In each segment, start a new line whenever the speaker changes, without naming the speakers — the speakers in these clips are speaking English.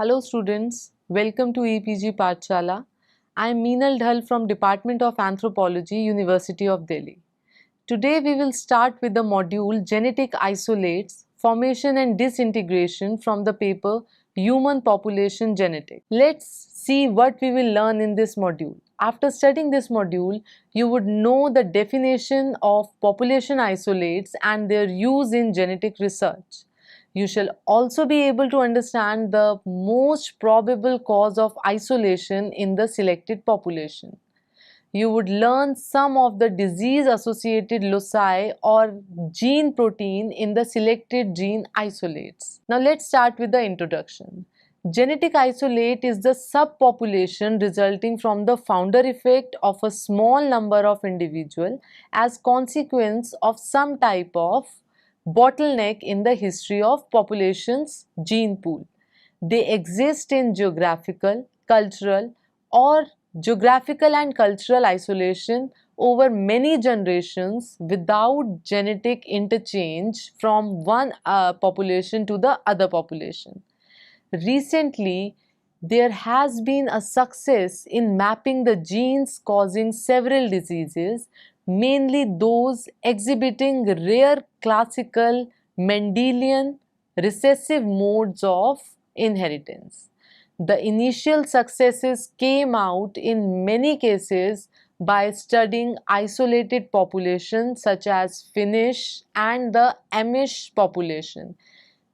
Hello students, welcome to EPG Pathshala. I am Meenal Dhal from Department of Anthropology, University of Delhi. Today we will start with the module Genetic Isolates, Formation and Disintegration from the paper Human Population Genetics. Let's see what we will learn in this module. After studying this module, you would know the definition of population isolates and their use in genetic research. You shall also be able to understand the most probable cause of isolation in the selected population. You would learn some of the disease associated loci or gene protein in the selected gene isolates. Now let's start with the introduction. Genetic isolate is the subpopulation resulting from the founder effect of a small number of individuals as consequence of some type of bottleneck in the history of population's gene pool. They exist in geographical, cultural, or geographical and cultural isolation over many generations without genetic interchange from one population to the other population. Recently, there has been a success in mapping the genes causing several diseases, mainly those exhibiting rare classical Mendelian recessive modes of inheritance. The initial successes came out in many cases by studying isolated populations such as Finnish and the Amish population.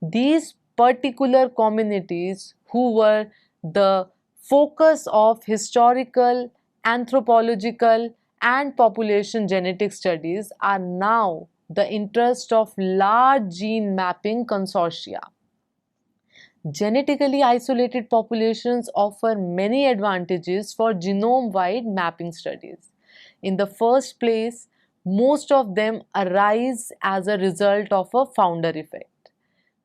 These particular communities who were the focus of historical, anthropological and population genetic studies are now the interest of large gene mapping consortia. Genetically isolated populations offer many advantages for genome-wide mapping studies. In the first place, most of them arise as a result of a founder effect.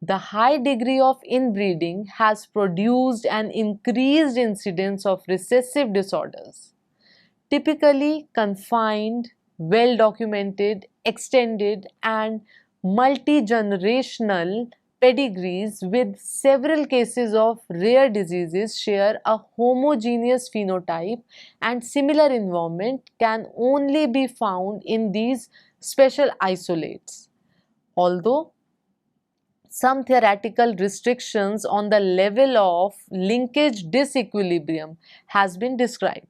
The high degree of inbreeding has produced an increased incidence of recessive disorders, typically confined, well documented, extended, and multi generational pedigrees with several cases of rare diseases share a homogeneous phenotype, and similar involvement can only be found in these special isolates. Although some theoretical restrictions on the level of linkage disequilibrium has been described,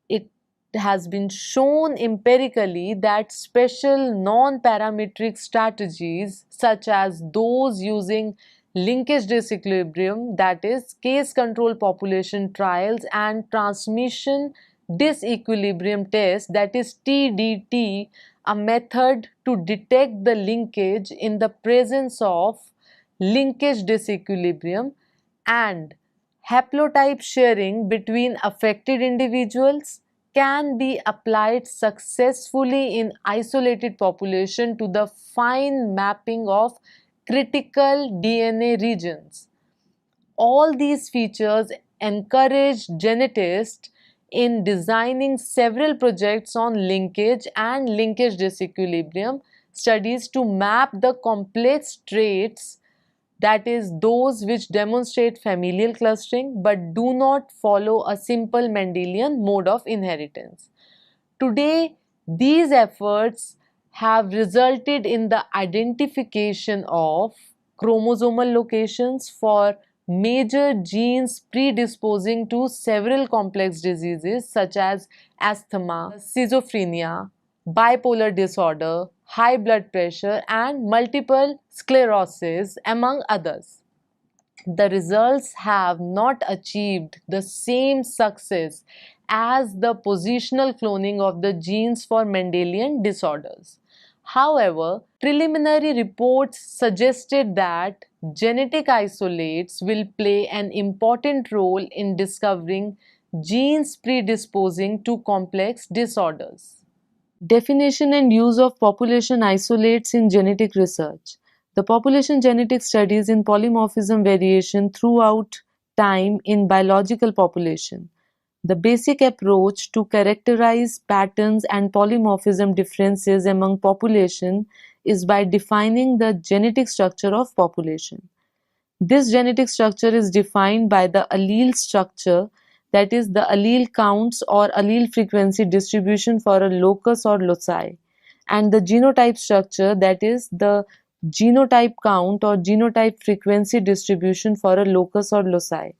it has been shown empirically that special non-parametric strategies such as those using linkage disequilibrium, that is case control population trials, and transmission disequilibrium test, that is TDT, a method to detect the linkage in the presence of linkage disequilibrium, and haplotype sharing between affected individuals can be applied successfully in isolated population to the fine mapping of critical DNA regions. All these features encourage geneticists in designing several projects on linkage and linkage disequilibrium studies to map the complex traits, that is, those which demonstrate familial clustering but do not follow a simple Mendelian mode of inheritance. Today, these efforts have resulted in the identification of chromosomal locations for major genes predisposing to several complex diseases such as asthma, schizophrenia, bipolar disorder, high blood pressure, and multiple sclerosis, among others. The results have not achieved the same success as the positional cloning of the genes for Mendelian disorders. However, preliminary reports suggested that genetic isolates will play an important role in discovering genes predisposing to complex disorders. Definition and use of population isolates in genetic research. The population genetic studies in polymorphism variation throughout time in biological population. The basic approach to characterize patterns and polymorphism differences among population is by defining the genetic structure of population. This genetic structure is defined by the allele structure, that is, the allele counts or allele frequency distribution for a locus or loci, and the genotype structure, that is, the genotype count or genotype frequency distribution for a locus or loci.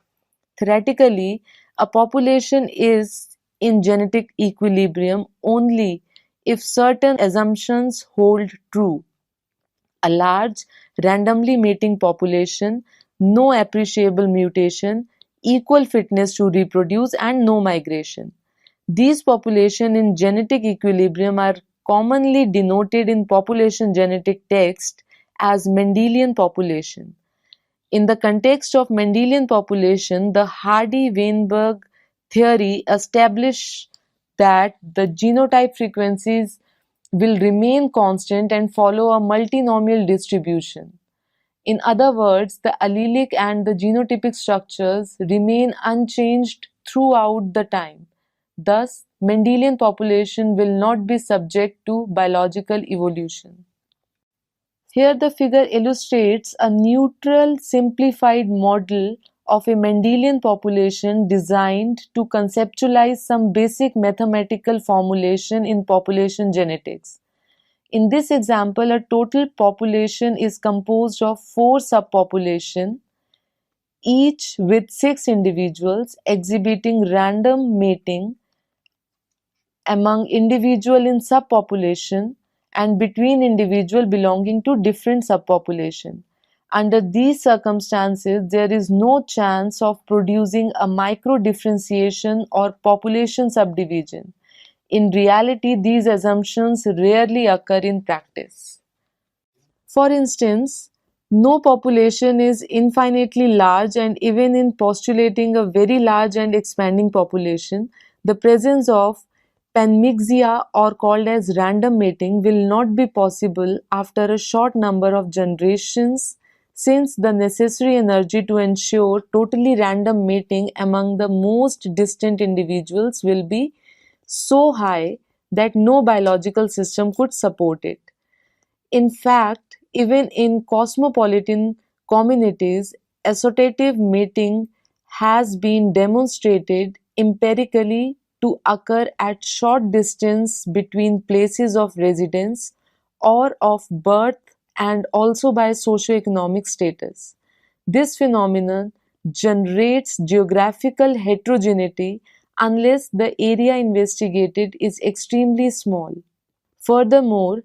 Theoretically, a population is in genetic equilibrium only if certain assumptions hold true: a large, randomly mating population, no appreciable mutation, equal fitness to reproduce, and no migration. These populations in genetic equilibrium are commonly denoted in population genetic text as Mendelian population. In the context of Mendelian population, the Hardy-Weinberg theory established that the genotype frequencies will remain constant and follow a multinomial distribution. In other words, the allelic and the genotypic structures remain unchanged throughout the time. Thus, Mendelian population will not be subject to biological evolution. Here the figure illustrates a neutral simplified model of a Mendelian population designed to conceptualize some basic mathematical formulation in population genetics. In this example, a total population is composed of 4 subpopulations, each with 6 individuals exhibiting random mating among individual in subpopulation and between individual belonging to different subpopulation. Under these circumstances, there is no chance of producing a micro-differentiation or population subdivision. In reality, these assumptions rarely occur in practice. For instance, no population is infinitely large, and even in postulating a very large and expanding population, the presence of panmixia, or called as random mating, will not be possible after a short number of generations, since the necessary energy to ensure totally random mating among the most distant individuals will be so high that no biological system could support it. In fact, even in cosmopolitan communities, associative mating has been demonstrated empirically to occur at short distance between places of residence or of birth, and also by socioeconomic status. This phenomenon generates geographical heterogeneity unless the area investigated is extremely small. Furthermore,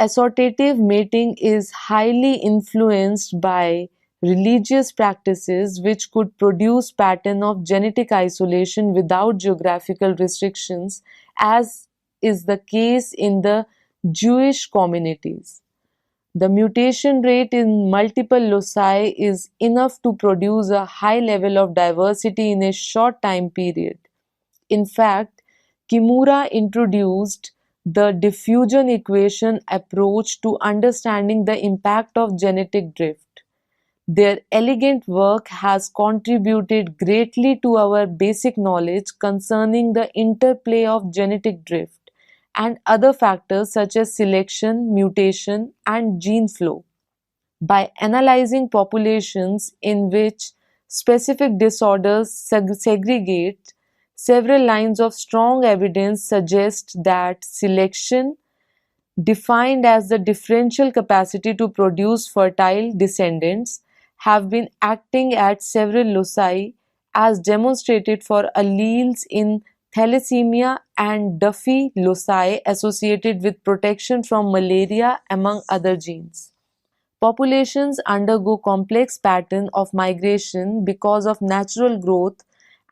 assortative mating is highly influenced by religious practices which could produce pattern of genetic isolation without geographical restrictions, as is the case in the Jewish communities. The mutation rate in multiple loci is enough to produce a high level of diversity in a short time period. In fact, Kimura introduced the diffusion equation approach to understanding the impact of genetic drift. Their elegant work has contributed greatly to our basic knowledge concerning the interplay of genetic drift and other factors such as selection, mutation, and gene flow. By analyzing populations in which specific disorders segregate, several lines of strong evidence suggest that selection, defined as the differential capacity to produce fertile descendants, have been acting at several loci, as demonstrated for alleles in thalassemia and Duffy loci associated with protection from malaria, among other genes. Populations undergo complex pattern of migration because of natural growth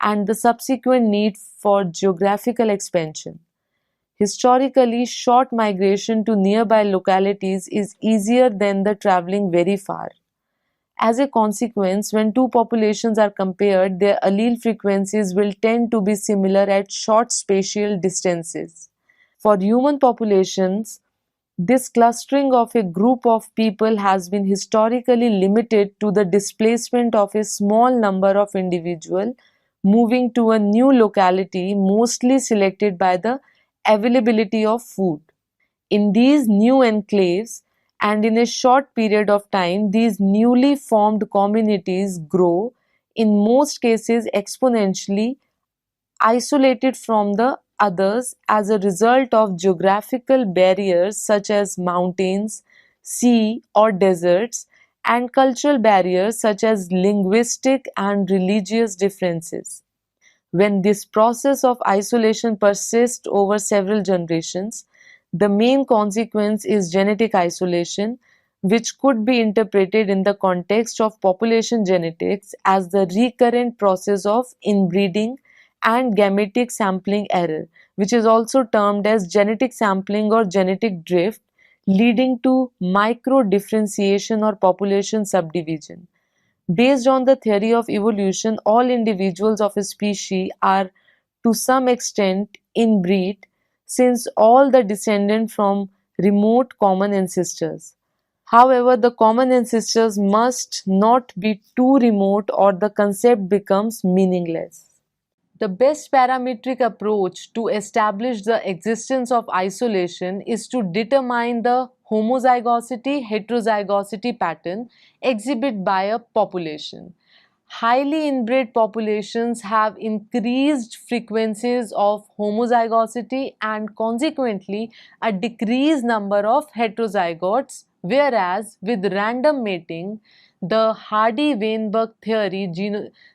and the subsequent need for geographical expansion. Historically, short migration to nearby localities is easier than the traveling very far. As a consequence, when two populations are compared, their allele frequencies will tend to be similar at short spatial distances. For human populations, this clustering of a group of people has been historically limited to the displacement of a small number of individuals moving to a new locality, mostly selected by the availability of food. In these new enclaves, and in a short period of time, these newly formed communities grow, in most cases exponentially, isolated from the others as a result of geographical barriers such as mountains, sea, or deserts, and cultural barriers such as linguistic and religious differences. When this process of isolation persists over several generations, the main consequence is genetic isolation, which could be interpreted in the context of population genetics as the recurrent process of inbreeding and gametic sampling error, which is also termed as genetic sampling or genetic drift, leading to micro differentiation or population subdivision. Based on the theory of evolution, all individuals of a species are to some extent inbreed, since all the descended from remote common ancestors. However, the common ancestors must not be too remote or the concept becomes meaningless. The best parametric approach to establish the existence of isolation is to determine the homozygosity heterozygosity pattern exhibited by a population. Highly inbred populations have increased frequencies of homozygosity and consequently a decreased number of heterozygotes, whereas with random mating, the Hardy-Weinberg theory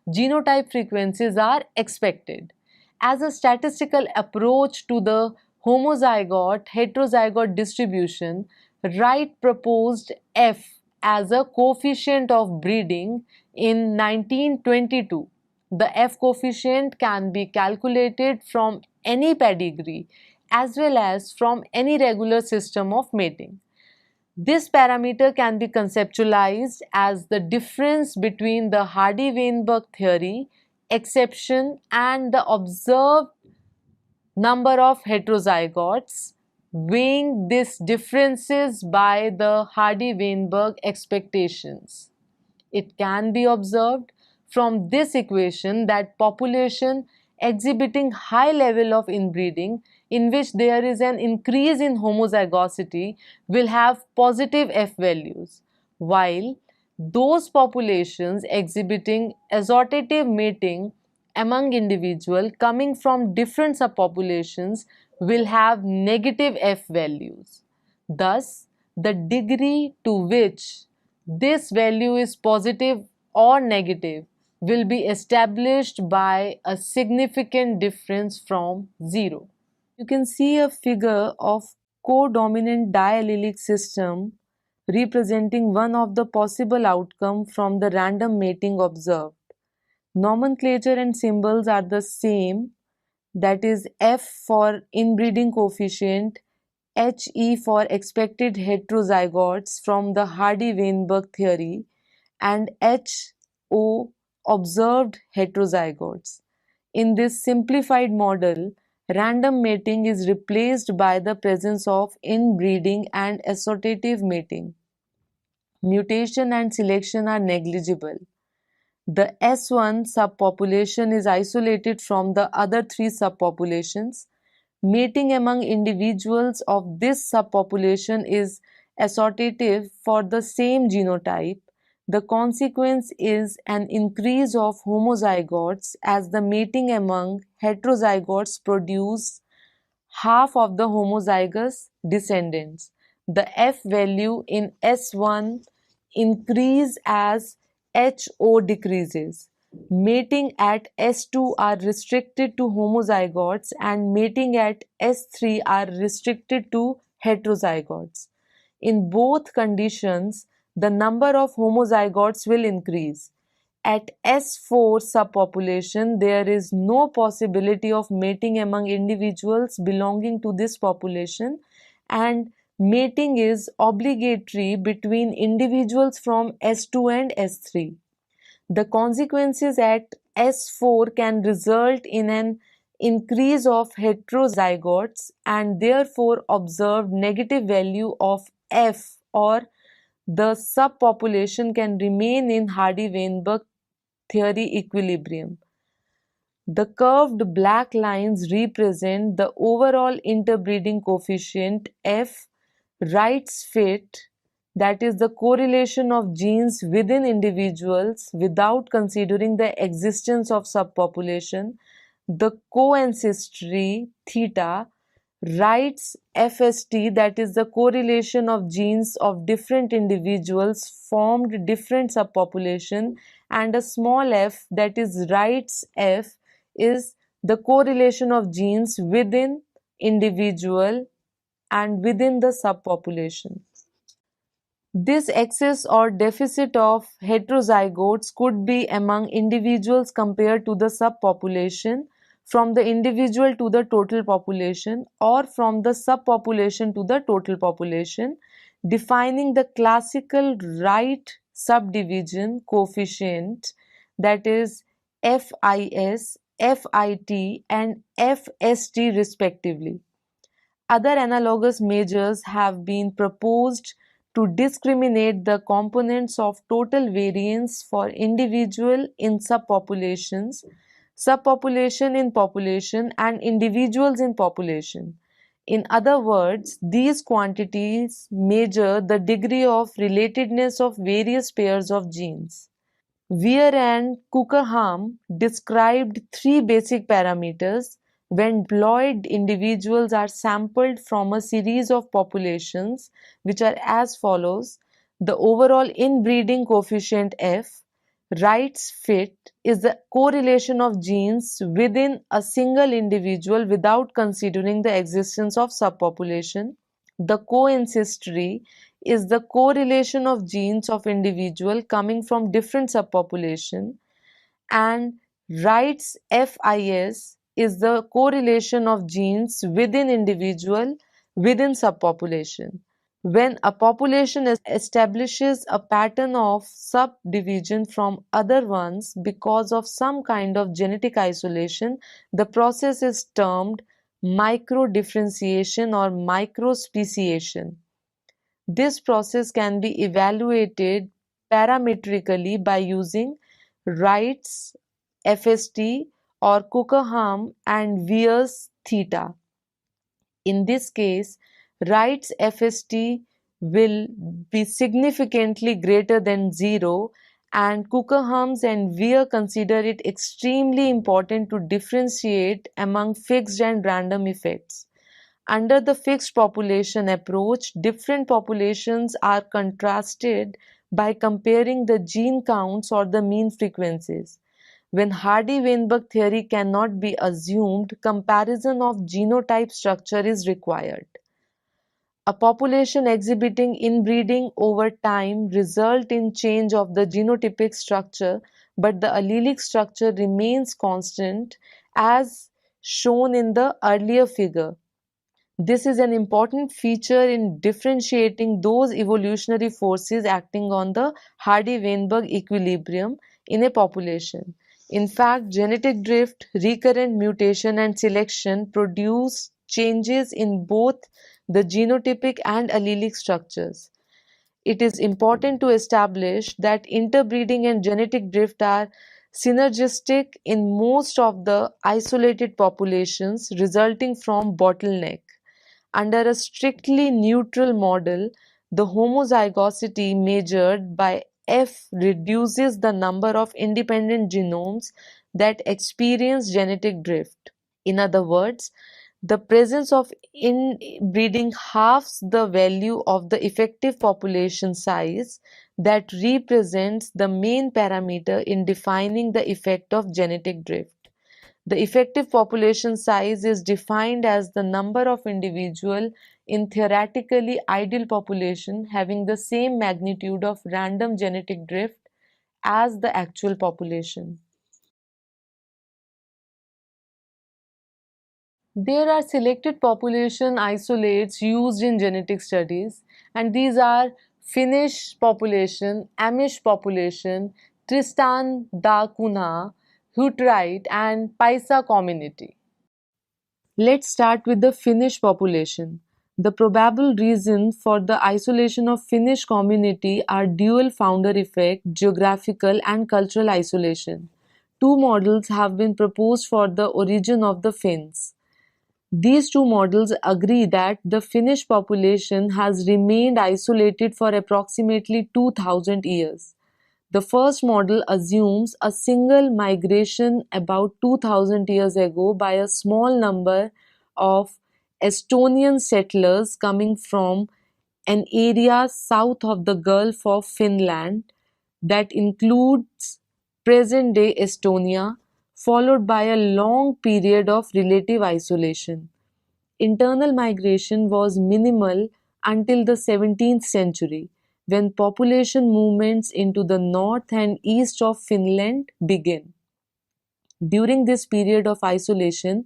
genotype frequencies are expected. As a statistical approach to the homozygote heterozygote distribution, Wright proposed F as a coefficient of breeding in 1922. The F coefficient can be calculated from any pedigree as well as from any regular system of mating. This parameter can be conceptualized as the difference between the Hardy-Weinberg theory exception and the observed number of heterozygotes, weighing these differences by the Hardy-Weinberg expectations. It can be observed from this equation that population exhibiting high level of inbreeding in which there is an increase in homozygosity will have positive F values, while those populations exhibiting assortative mating among individuals coming from different subpopulations will have negative F values. Thus, the degree to which this value is positive or negative will be established by a significant difference from 0. You can see a figure of codominant diallelic system representing one of the possible outcomes from the random mating observed. Nomenclature and symbols are the same, that is F for inbreeding coefficient, He for expected heterozygotes from the Hardy-Weinberg theory, and Ho observed heterozygotes. In this simplified model, random mating is replaced by the presence of inbreeding and assortative mating. Mutation and selection are negligible. The S1 subpopulation is isolated from the other three subpopulations. Mating among individuals of this subpopulation is assortative for the same genotype. The consequence is an increase of homozygotes as the mating among heterozygotes produce half of the homozygous descendants. The F value in S1 increase as HO decreases. Mating at S2 are restricted to homozygotes and mating at S3 are restricted to heterozygotes. In both conditions, the number of homozygotes will increase. At S4 subpopulation, there is no possibility of mating among individuals belonging to this population, and mating is obligatory between individuals from S2 and S3. The consequences at S4 can result in an increase of heterozygotes and therefore observed negative value of F, or the subpopulation can remain in Hardy-Weinberg theory equilibrium. The curved black lines represent the overall interbreeding coefficient F, Wright's fit, that is the correlation of genes within individuals without considering the existence of subpopulation, the co-ancestry theta, writes FST, that is the correlation of genes of different individuals formed different subpopulation, and a small f, that is writes F, is the correlation of genes within individual and within the subpopulation. This excess or deficit of heterozygotes could be among individuals compared to the subpopulation, from the individual to the total population, or from the subpopulation to the total population, defining the classical right subdivision coefficient, that is FIS, FIT, and FST respectively. Other analogous measures have been proposed to discriminate the components of total variance for individual in subpopulations, subpopulation in population, and individuals in population. In other words, these quantities measure the degree of relatedness of various pairs of genes. Weir and Cookerham described three basic parameters when diploid individuals are sampled from a series of populations, which are as follows. The overall inbreeding coefficient F, Wright's fit, is the correlation of genes within a single individual without considering the existence of subpopulation. The co-ancestry is the correlation of genes of individual coming from different subpopulation, and Wright's FIS is the correlation of genes within individual within subpopulation. When a population establishes a pattern of subdivision from other ones because of some kind of genetic isolation, the process is termed microdifferentiation or microspeciation. This process can be evaluated parametrically by using Wright's FST or Cookerham and Weir's theta. In this case, Wright's FST will be significantly greater than 0, and Cookerham's and Weir consider it extremely important to differentiate among fixed and random effects. Under the fixed population approach, different populations are contrasted by comparing the gene counts or the mean frequencies. When Hardy-Weinberg theory cannot be assumed, comparison of genotype structure is required. A population exhibiting inbreeding over time result in change of the genotypic structure, but the allelic structure remains constant as shown in the earlier figure. This is an important feature in differentiating those evolutionary forces acting on the Hardy-Weinberg equilibrium in a population. In fact, genetic drift, recurrent mutation, and selection produce changes in both the genotypic and allelic structures. It is important to establish that interbreeding and genetic drift are synergistic in most of the isolated populations, resulting from bottleneck. Under a strictly neutral model, the homozygosity measured by F reduces the number of independent genomes that experience genetic drift. In other words, the presence of inbreeding halves the value of the effective population size that represents the main parameter in defining the effect of genetic drift. The effective population size is defined as the number of individuals in theoretically ideal population having the same magnitude of random genetic drift as the actual population. There are selected population isolates used in genetic studies, and these are Finnish population, Amish population, Tristan da Cunha, Hutterite, and Paisa community. Let's start with the Finnish population. The probable reason for the isolation of Finnish community are dual founder effect, geographical and cultural isolation. Two models have been proposed for the origin of the Finns. These two models agree that the Finnish population has remained isolated for approximately 2000 years. The first model assumes a single migration about 2000 years ago by a small number of Estonian settlers coming from an area south of the Gulf of Finland that includes present day Estonia, followed by a long period of relative isolation. Internal migration was minimal until the 17th century, when population movements into the north and east of Finland began. During this period of isolation,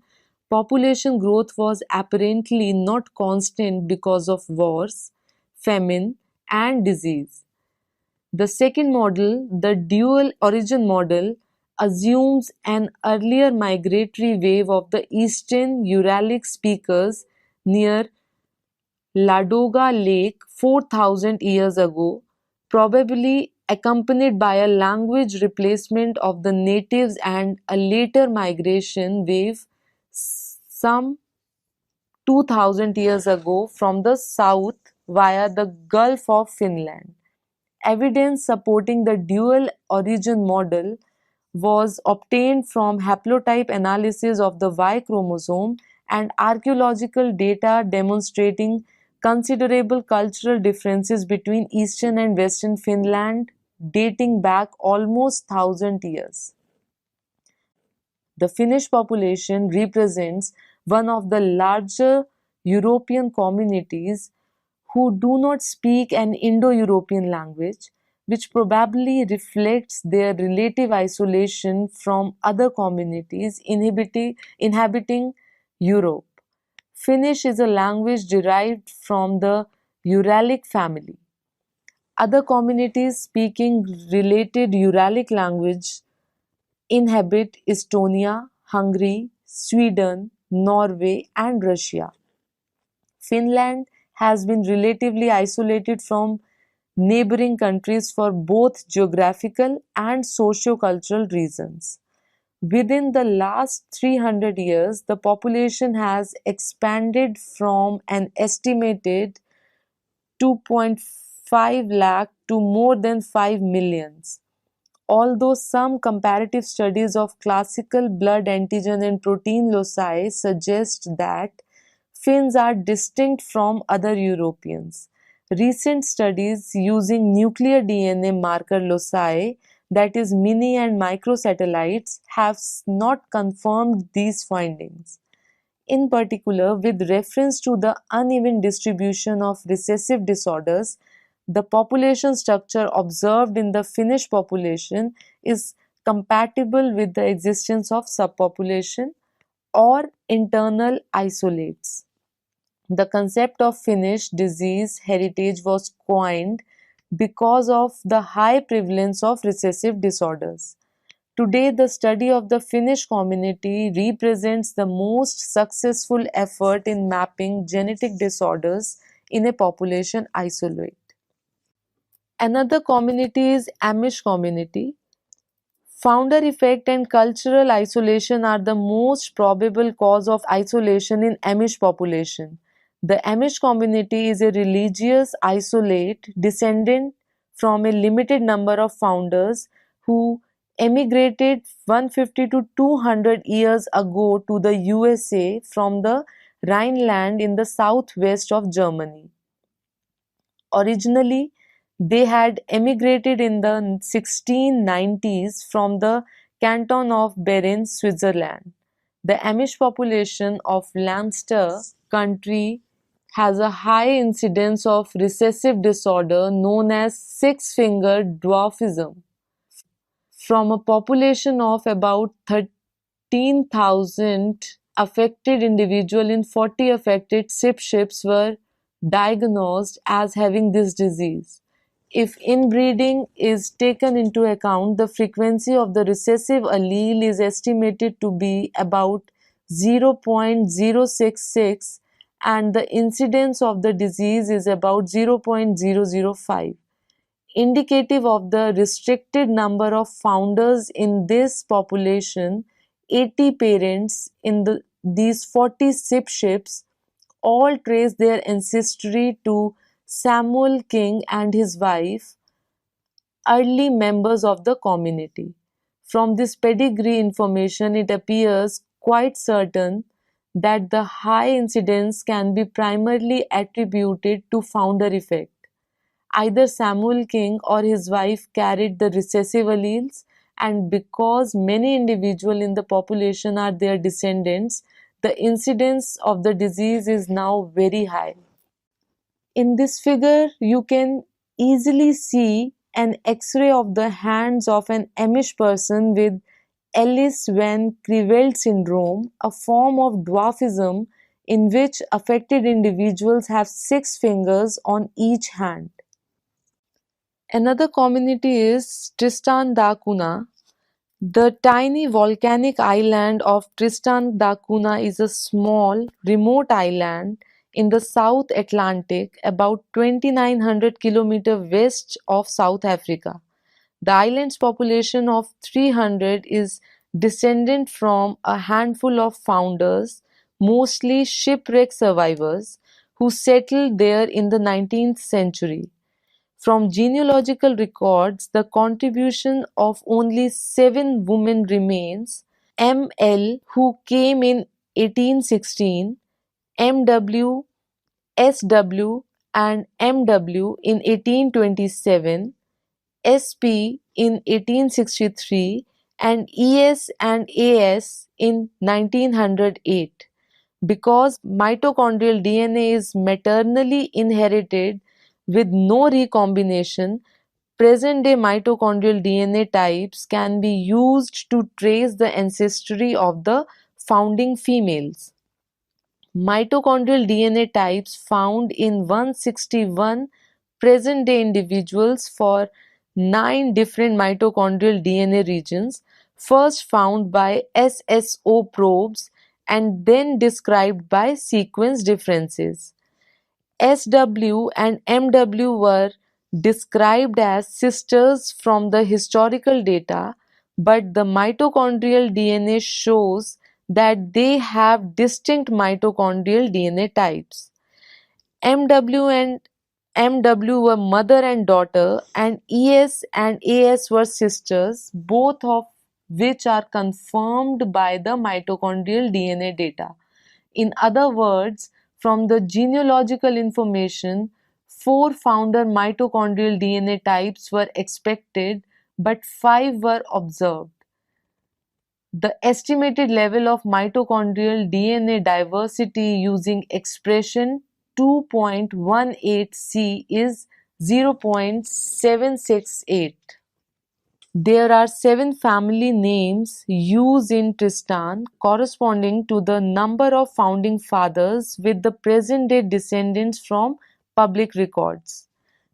population growth was apparently not constant because of wars, famine, and disease. The second model, the dual origin model, assumes an earlier migratory wave of the eastern Uralic speakers near Ladoga Lake 4000 years ago, probably accompanied by a language replacement of the natives and a later migration wave some 2000 years ago from the south via the Gulf of Finland. Evidence supporting the dual origin model was obtained from haplotype analysis of the Y chromosome and archaeological data demonstrating considerable cultural differences between eastern and western Finland dating back almost 1000 years. The Finnish population represents one of the larger European communities who do not speak an Indo-European language, which probably reflects their relative isolation from other communities inhabiting Europe. Finnish is a language derived from the Uralic family. Other communities speaking related Uralic language inhabit Estonia, Hungary, Sweden, Norway, and Russia. Finland has been relatively isolated from neighboring countries for both geographical and socio-cultural reasons. Within the last 300 years, the population has expanded from an estimated 2.5 lakh to more than 5 millions. Although some comparative studies of classical blood antigen and protein loci suggest that Finns are distinct from other Europeans, recent studies using nuclear DNA marker loci, that is, mini and microsatellites, have not confirmed these findings. In particular, with reference to the uneven distribution of recessive disorders, the population structure observed in the Finnish population is compatible with the existence of subpopulation or internal isolates. The concept of Finnish disease heritage was coined because of the high prevalence of recessive disorders. Today, the study of the Finnish community represents the most successful effort in mapping genetic disorders in a population isolate. Another community is Amish community. Founder effect and cultural isolation are the most probable cause of isolation in Amish population. The Amish community is a religious isolate descendant from a limited number of founders who emigrated 150 to 200 years ago to the USA from the Rhineland in the southwest of Germany. Originally, they had emigrated in the 1690s from the canton of Bern, Switzerland. The Amish population of Leinster country has a high incidence of recessive disorder known as six-fingered dwarfism. From a population of about 13,000 affected individuals in 40 affected ships were diagnosed as having this disease. If inbreeding is taken into account, the frequency of the recessive allele is estimated to be about 0.066 and the incidence of the disease is about 0.005, indicative of the restricted number of founders in this population. 80 parents in the these 40 ship ships all trace their ancestry to Samuel King and his wife, early members of the community. From this pedigree information, it appears quite certain that the high incidence can be primarily attributed to founder effect. Either Samuel King or his wife carried the recessive alleles, and because many individuals in the population are their descendants, the incidence of the disease is now very high. In this figure, you can easily see an X-ray of the hands of an Amish person with Ellis Van Creveld syndrome, a form of dwarfism in which affected individuals have 6 fingers on each hand. Another community is Tristan da Cunha. The tiny volcanic island of Tristan da Cunha is a small, remote island in the South Atlantic, about 2,900 km west of South Africa. The island's population of 300 is descended from a handful of founders, mostly shipwreck survivors, who settled there in the 19th century. From genealogical records, the contribution of only 7 women remains: M.L., who came in 1816, M.W., S.W., and M.W. in 1827, S.P. in 1863, and E.S. and A.S. in 1908. Because mitochondrial DNA is maternally inherited with no recombination, present-day mitochondrial DNA types can be used to trace the ancestry of the founding females. Mitochondrial DNA types found in 161 present-day individuals for 9 different mitochondrial DNA regions, first found by SSO probes and then described by sequence differences. SW and MW were described as sisters from the historical data, but the mitochondrial DNA shows that they have distinct mitochondrial DNA types. MW and MW were mother and daughter, and ES and AS were sisters, both of which are confirmed by the mitochondrial DNA data. In other words, from the genealogical information, 4 founder mitochondrial DNA types were expected, but 5 were observed. The estimated level of mitochondrial DNA diversity using expression 2.18C is 0.768. There are 7 family names used in Tristan corresponding to the number of founding fathers with the present-day descendants from public records.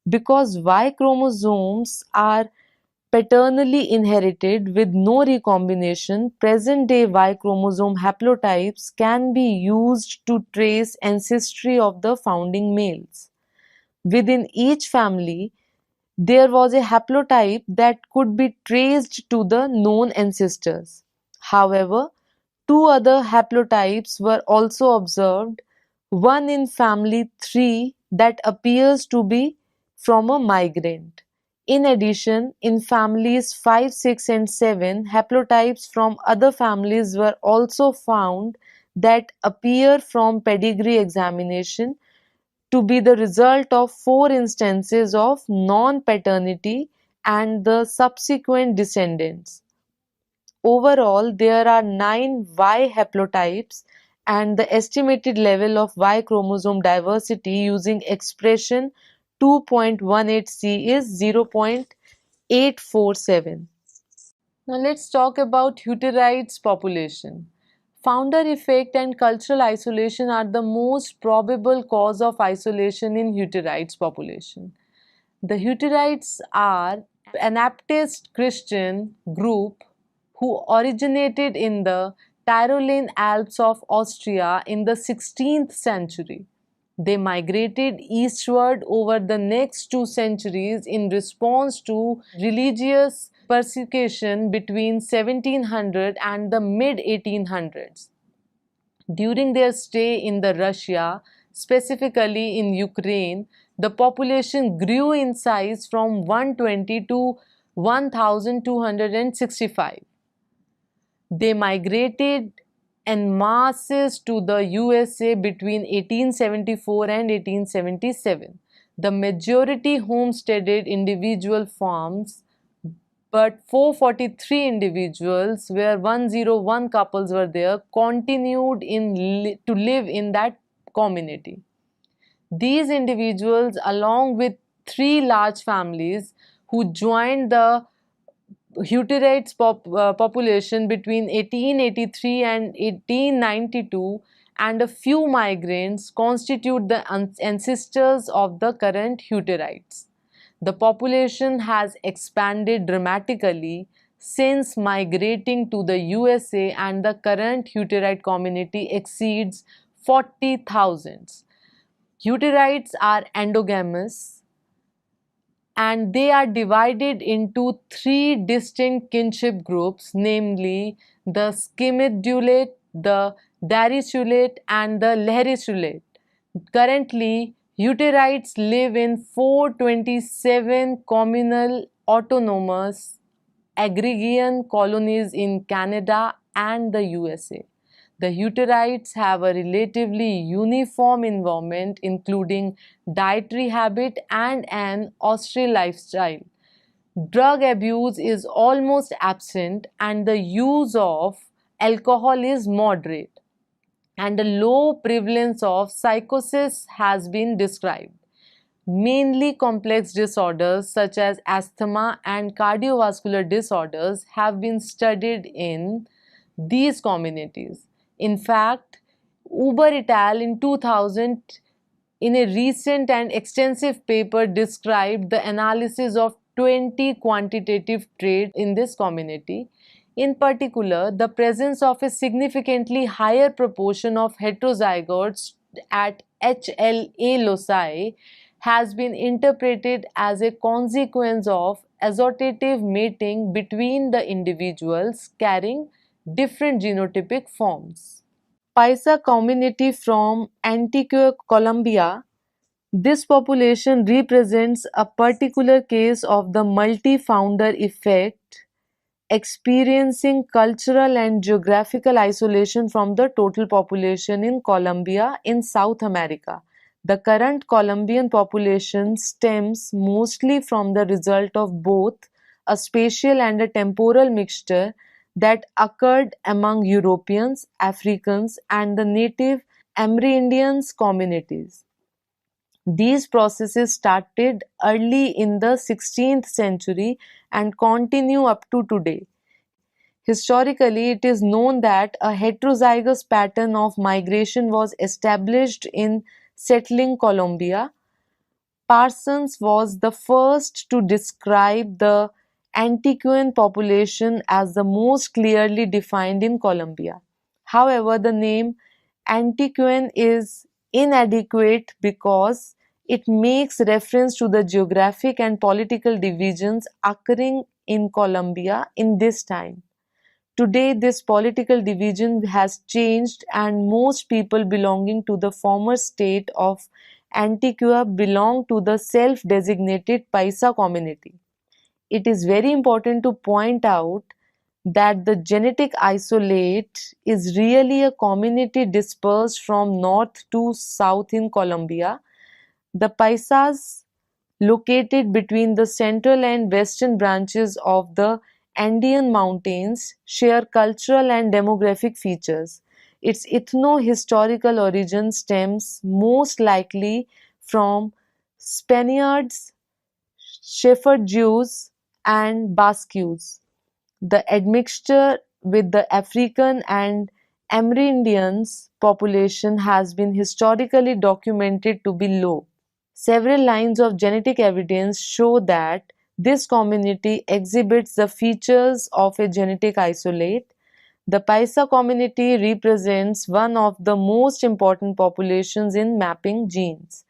Because Y chromosomes are paternally inherited with no recombination, present-day Y chromosome haplotypes can be used to trace ancestry of the founding males. Within each family, there was a haplotype that could be traced to the known ancestors. However, 2 other haplotypes were also observed, one in family 3 that appears to be from a migrant. In addition, in families 5, 6, and 7, haplotypes from other families were also found that appear from pedigree examination to be the result of 4 instances of non-paternity and the subsequent descendants. Overall, there are 9 Y haplotypes, and the estimated level of Y chromosome diversity using expression 2.18C is 0.847. Now let's talk about Hutterites population. Founder effect and cultural isolation are the most probable cause of isolation in Hutterites population. The Hutterites are an Baptist Christian group who originated in the Tyrolean Alps of Austria in the 16th century. They migrated eastward over the next 2 centuries in response to religious persecution between 1700 and the mid 1800s. During their stay in the Russia, specifically in Ukraine, the population grew in size from 120 to 1265. They migrated en masses to the USA between 1874 and 1877. The majority homesteaded individual farms, but 443 individuals, where 101 couples were there, continued to live in that community. These individuals, along with three large families who joined the Hutterites population between 1883 and 1892, and a few migrants, constitute the ancestors of the current Hutterites. The population has expanded dramatically since migrating to the USA, and the current Hutterite community exceeds 40,000. Hutterites are endogamous, and they are divided into three distinct kinship groups, namely the Scimit-Dualite, the Dirichulate, and the Lehrichulate. Currently, Hutterites live in 427 communal autonomous agrarian colonies in Canada and the USA. The Hutterites have a relatively uniform environment, including dietary habit and an austere lifestyle. Drug abuse is almost absent, and the use of alcohol is moderate, and a low prevalence of psychosis has been described. Mainly complex disorders such as asthma and cardiovascular disorders have been studied in these communities. In fact, Uber et al. In 2000, in a recent and extensive paper, described the analysis of 20 quantitative traits in this community. In particular, the presence of a significantly higher proportion of heterozygotes at HLA loci has been interpreted as a consequence of assortative mating between the individuals carrying different genotypic forms. Paisa community from Antigua, Colombia. This population represents a particular case of the multi-founder effect, experiencing cultural and geographical isolation from the total population in Colombia in South America. The current Colombian population stems mostly from the result of both a spatial and a temporal mixture that occurred among Europeans, Africans, and the native Amerindians communities. These processes started early in the 16th century and continue up to today. Historically, it is known that a heterozygous pattern of migration was established in settling Colombia. Parsons was the first to describe the Antiguan population as the most clearly defined in Colombia. However, the name Antiguan is inadequate because it makes reference to the geographic and political divisions occurring in Colombia in this time. Today, this political division has changed, and most people belonging to the former state of Antigua belong to the self-designated Paisa community. It is very important to point out that the genetic isolate is really a community dispersed from north to south in Colombia. The Paisas, located between the central and western branches of the Andean mountains, share cultural and demographic features. Its ethno-historical origin stems most likely from Spaniards, Shepherd Jews, and Basques. The admixture with the African and Amerindians population has been historically documented to be low. Several lines of genetic evidence show that this community exhibits the features of a genetic isolate. The Paisa community represents one of the most important populations in mapping genes.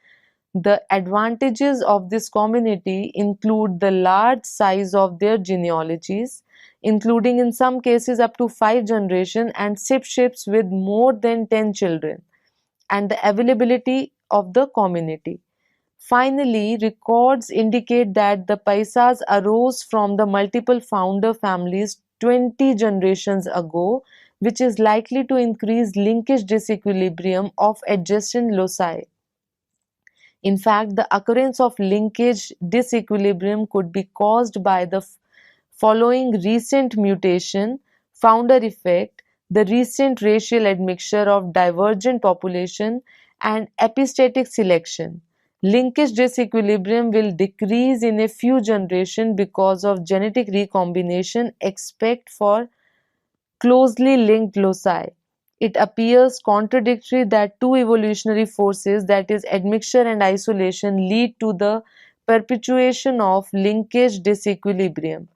The advantages of this community include the large size of their genealogies. including in some cases up to 5 generations and ships with more than 10 children, and the availability of the community. Finally, records indicate that the Paisas arose from the multiple founder families 20 generations ago, which is likely to increase linkage disequilibrium of adjacent loci. In fact, the occurrence of linkage disequilibrium could be caused by the following recent mutation, founder effect, the recent racial admixture of divergent population, and epistatic selection. Linkage disequilibrium will decrease in a few generations because of genetic recombination except for closely linked loci. It appears contradictory that two evolutionary forces, that is, admixture and isolation, lead to the perpetuation of linkage disequilibrium.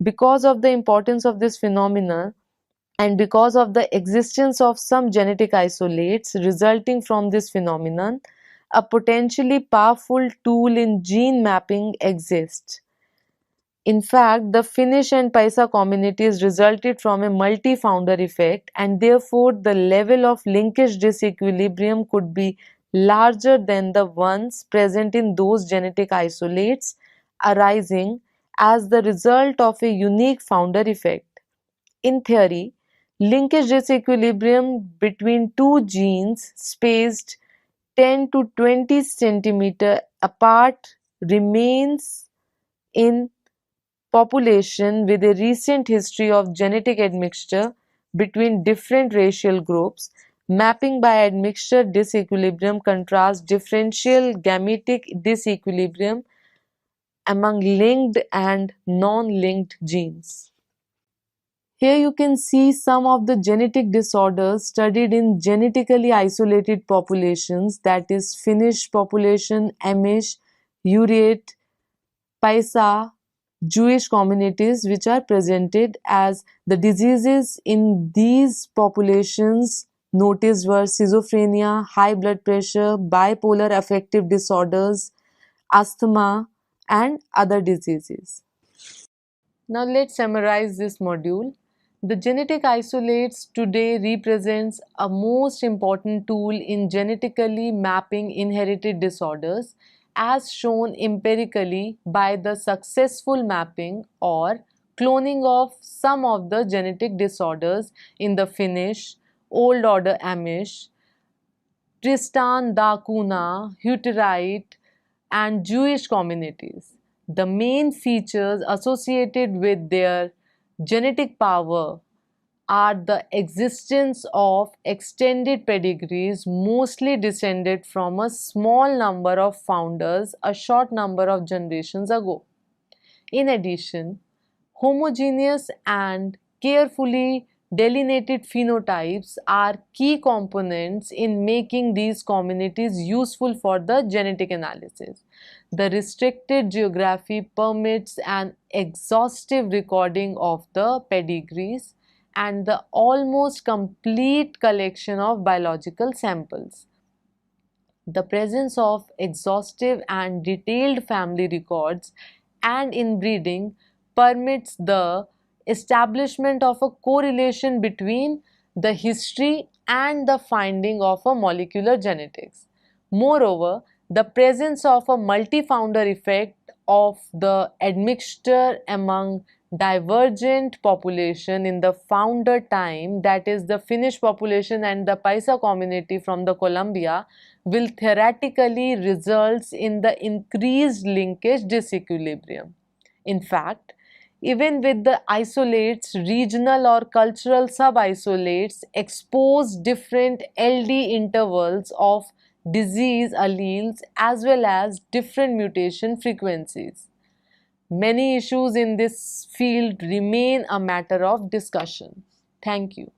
Because of the importance of this phenomenon and because of the existence of some genetic isolates resulting from this phenomenon, a potentially powerful tool in gene mapping exists. In fact, the Finnish and Paisa communities resulted from a multi-founder effect, and therefore the level of linkage disequilibrium could be larger than the ones present in those genetic isolates arising as the result of a unique founder effect. In theory, linkage disequilibrium between two genes spaced 10 to 20 centimeter apart remains in population with a recent history of genetic admixture between different racial groups. Mapping by admixture disequilibrium contrasts differential gametic disequilibrium among linked and non-linked genes. Here you can see some of the genetic disorders studied in genetically isolated populations, that is Finnish population, Amish, Ureit, Paisa, Jewish communities, which are presented as the diseases in these populations noticed were schizophrenia, high blood pressure, bipolar affective disorders, asthma, and other diseases. Now let's summarize this module. The genetic isolates today represents a most important tool in genetically mapping inherited disorders as shown empirically by the successful mapping or cloning of some of the genetic disorders in the Finnish, Old Order Amish, Tristan da Cunha, Hutterite, and Jewish communities. The main features associated with their genetic power are the existence of extended pedigrees mostly descended from a small number of founders a short number of generations ago. In addition, homogeneous and carefully delineated phenotypes are key components in making these communities useful for the genetic analysis. The restricted geography permits an exhaustive recording of the pedigrees and the almost complete collection of biological samples. The presence of exhaustive and detailed family records and inbreeding permits the establishment of a correlation between the history and the finding of a molecular genetics. Moreover, the presence of a multi-founder effect of the admixture among divergent population in the founder time, that is the Finnish population and the Paisa community from the Colombia, will theoretically results in the increased linkage disequilibrium. In fact, even with the isolates, regional or cultural sub-isolates expose different LD intervals of disease alleles as well as different mutation frequencies. Many issues in this field remain a matter of discussion. Thank you.